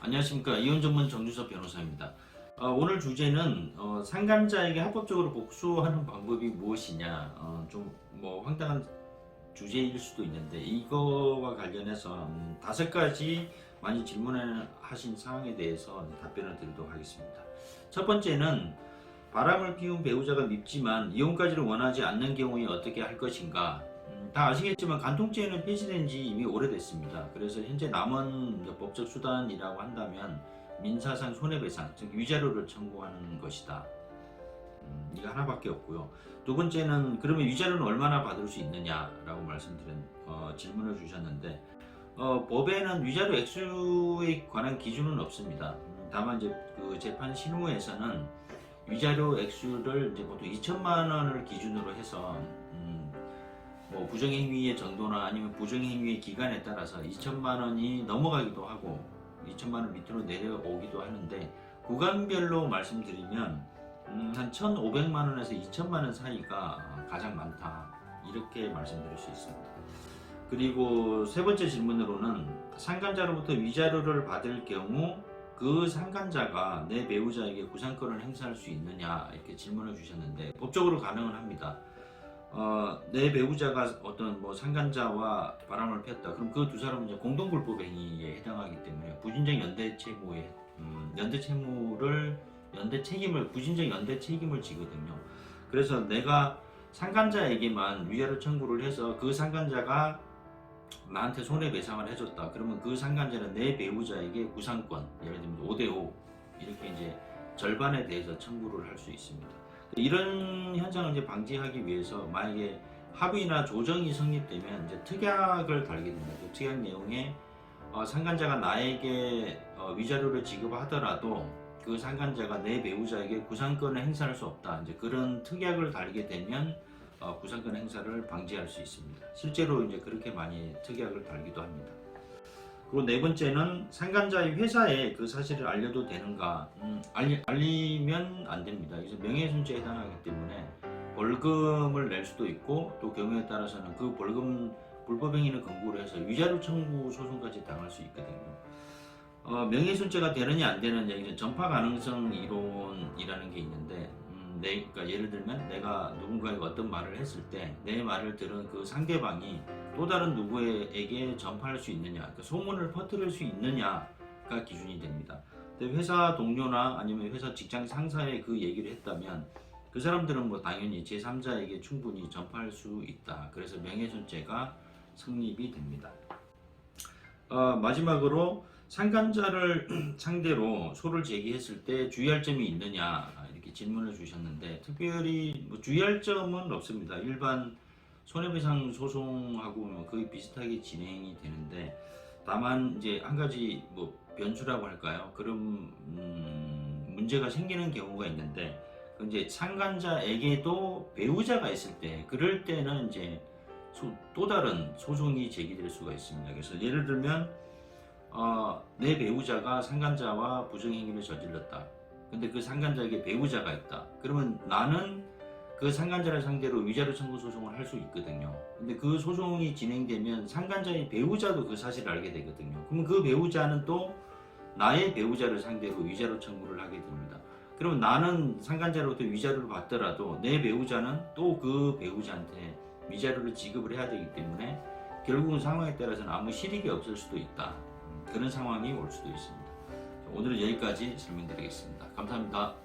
안녕하십니까. 이혼 전문 정주섭 변호사입니다. 오늘 주제는 상간자에게 합법적으로 복수하는 방법이 무엇이냐. 좀 뭐 황당한 주제일 수도 있는데 이거와 관련해서 5가지 많이 질문하신 사항에 대해서 답변을 드리도록 하겠습니다. 첫 번째는 바람을 피운 배우자가 밉지만 이혼까지를 원하지 않는 경우에 어떻게 할 것인가. 다 아시겠지만 간통죄는 폐지된 지 이미 오래됐습니다. 그래서 현재 남은 법적 수단이라고 한다면 민사상 손해배상, 즉 위자료를 청구하는 것이다. 이거 하나밖에 없고요. 두 번째는 그러면 위자료는 얼마나 받을 수 있느냐라고 질문을 주셨는데 법에는 위자료 액수에 관한 기준은 없습니다. 다만 이제 그 재판 실무에서는 위자료 액수를 이제 보통 2천만 원을 기준으로 해서 뭐 부정행위의 정도나 아니면 부정행위의 기간에 따라서 2천만 원이 넘어가기도 하고 2천만 원 밑으로 내려오기도 하는데 구간별로 말씀드리면 한 1,500만 원에서 2천만 원 사이가 가장 많다 이렇게 말씀드릴 수 있습니다. 그리고 세 번째 질문으로는 상간자로부터 위자료를 받을 경우 그 상간자가 내 배우자에게 구상권을 행사할 수 있느냐 이렇게 질문을 주셨는데 법적으로 가능은 합니다. 내 배우자가 어떤 뭐 상간자와 바람을 폈다. 그럼 그 두 사람은 이제 공동불법 행위에 해당하기 때문에 부진적 연대 채무에 부진적 연대 책임을 지거든요. 그래서 내가 상간자에게만 위자료 청구를 해서 그 상간자가 나한테 손해배상을 해줬다. 그러면 그 상간자는 내 배우자에게 구상권, 예를 들면 5대5 이렇게 이제 절반에 대해서 청구를 할 수 있습니다. 이런 현상을 이제 방지하기 위해서 만약에 합의나 조정이 성립되면 이제 특약을 달게 됩니다. 그 특약 내용에 상간자가 나에게 위자료를 지급하더라도 그 상간자가 내 배우자에게 구상권을 행사할 수 없다. 이제 그런 특약을 달게 되면 구상권 행사를 방지할 수 있습니다. 실제로 이제 그렇게 많이 특약을 달기도 합니다. 그리고 네 번째는 상간자의 회사에 그 사실을 알려도 되는가? 알리면 안 됩니다. 그래서 명예훼손죄에 해당하기 때문에 벌금을 낼 수도 있고 또 경우에 따라서는 그 벌금 불법행위를 근거로 해서 위자료 청구 소송까지 당할 수 있거든요. 명예훼손죄가 되느냐 안 되느냐 이제 전파 가능성 이론이라는 게 있는데 그러니까 예를 들면 내가 누군가에게 어떤 말을 했을 때 내 말을 들은 그 상대방이 또 다른 누구에게 전파할 수 있느냐, 그러니까 소문을 퍼뜨릴 수 있느냐가 기준이 됩니다. 근데 회사 동료나 아니면 회사 직장 상사에 그 얘기를 했다면 그 사람들은 뭐 당연히 제3자에게 충분히 전파할 수 있다. 그래서 명예훼손죄가 성립이 됩니다. 마지막으로 상간자를 상대로 소를 제기했을 때 주의할 점이 있느냐 이렇게 질문을 주셨는데 특별히 뭐 주의할 점은 없습니다. 일반 손해배상 소송하고 거의 비슷하게 진행이 되는데 다만 이제 한 가지 뭐 변수라고 할까요? 그런 문제가 생기는 경우가 있는데 그 이제 상간자에게도 배우자가 있을 때 그럴 때는 이제 또 다른 소송이 제기될 수가 있습니다. 그래서 예를 들면 내 배우자가 상간자와 부정행위를 저질렀다. 근데 그 상간자에게 배우자가 있다. 그러면 나는 그 상간자를 상대로 위자료 청구 소송을 할 수 있거든요. 근데 그 소송이 진행되면 상간자의 배우자도 그 사실을 알게 되거든요. 그러면 그 배우자는 또 나의 배우자를 상대로 위자료 청구를 하게 됩니다. 그러면 나는 상간자로부터 위자료를 받더라도 내 배우자는 또 그 배우자한테 위자료를 지급을 해야 되기 때문에 결국은 상황에 따라서는 아무 실익이 없을 수도 있다. 그런 상황이 올 수도 있습니다. 오늘은 여기까지 설명드리겠습니다. 감사합니다.